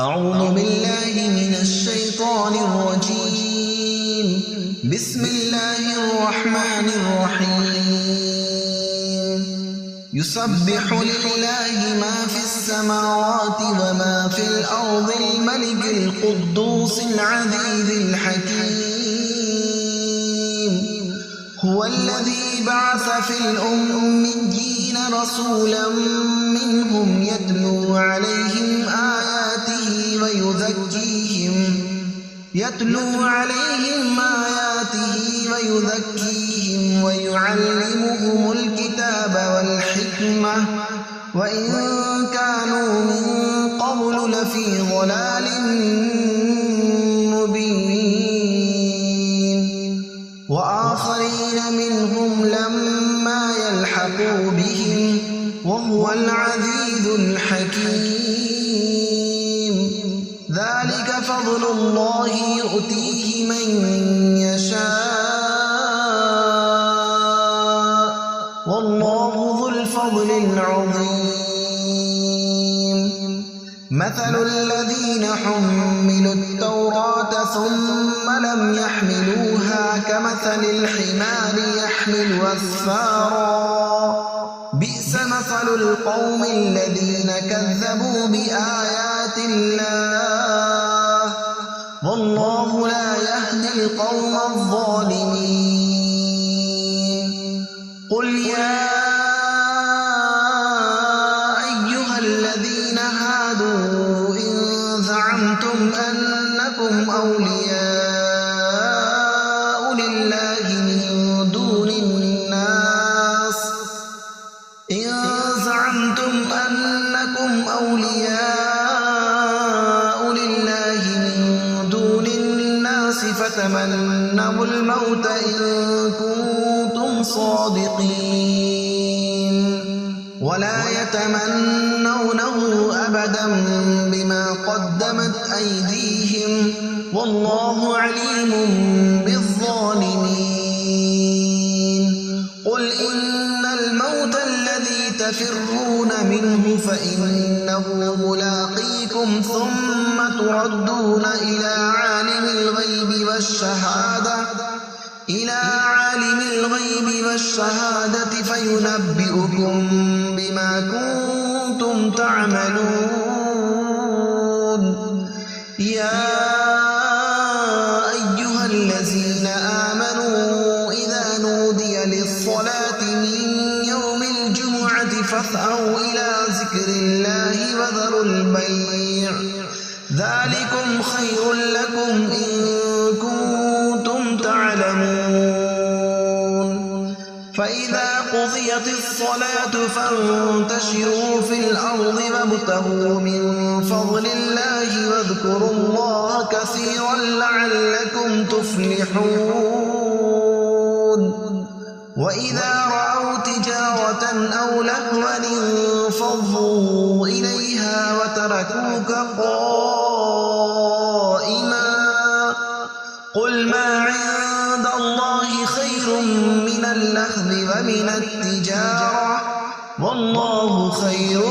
أعوذ بالله من الشيطان الرجيم. بسم الله الرحمن الرحيم. يسبح لله ما في السماوات وما في الأرض الملك القدوس العزيز الحكيم. هو الذي بعث في الأميين رسولا منهم يتلو عليهم آياته ويزكيهم ويعلمهم الكتاب والحكمة وإن كانوا من قبل لفي ضلال مبين. وآخرين منهم لما يلحقوا بهم وهو العزيز الحكيم. ذلك فضل الله يؤتيه من يشاء والله ذو الفضل العظيم. مثل الذين حملوا التوراة ثم لم يحملوها كمثل الحمار يحمل أسفارا بئس مثل القوم الذين كذبوا بآيات الله والله لا يهدي القوم الظالمين. قل يا أيها الذين هادوا إن زعمتم أنكم أولياء لله من دون الناس فتمنوا الموت إن كنتم صادقين ولا يتمنونه أبدا بما قدمت أيديهم والله عليم بالظالمين. قل إن الموت الذي تفرون منه فإنه ملاقيكم ثم تردون إلى عالم الغيب والشهادة فينبئكم بما كنتم تعملون. يا أيها الذين آمنوا إذا نودي للصلاة من يوم الجمعة فاسعوا إلى ذكر الله وذروا البيع ذلكم خير لكم إن كنتم تعلمون. فإذا قضيت الصلاة فانتشروا في الأرض وابتغوا من فضل الله واذكروا الله كثيرا لعلكم تفلحون. وإذا رأوا تجارة أو لهوا انفضوا إليها وتركوك قائما قل ما عند الله خير من اللهو ومن التجارة والله خير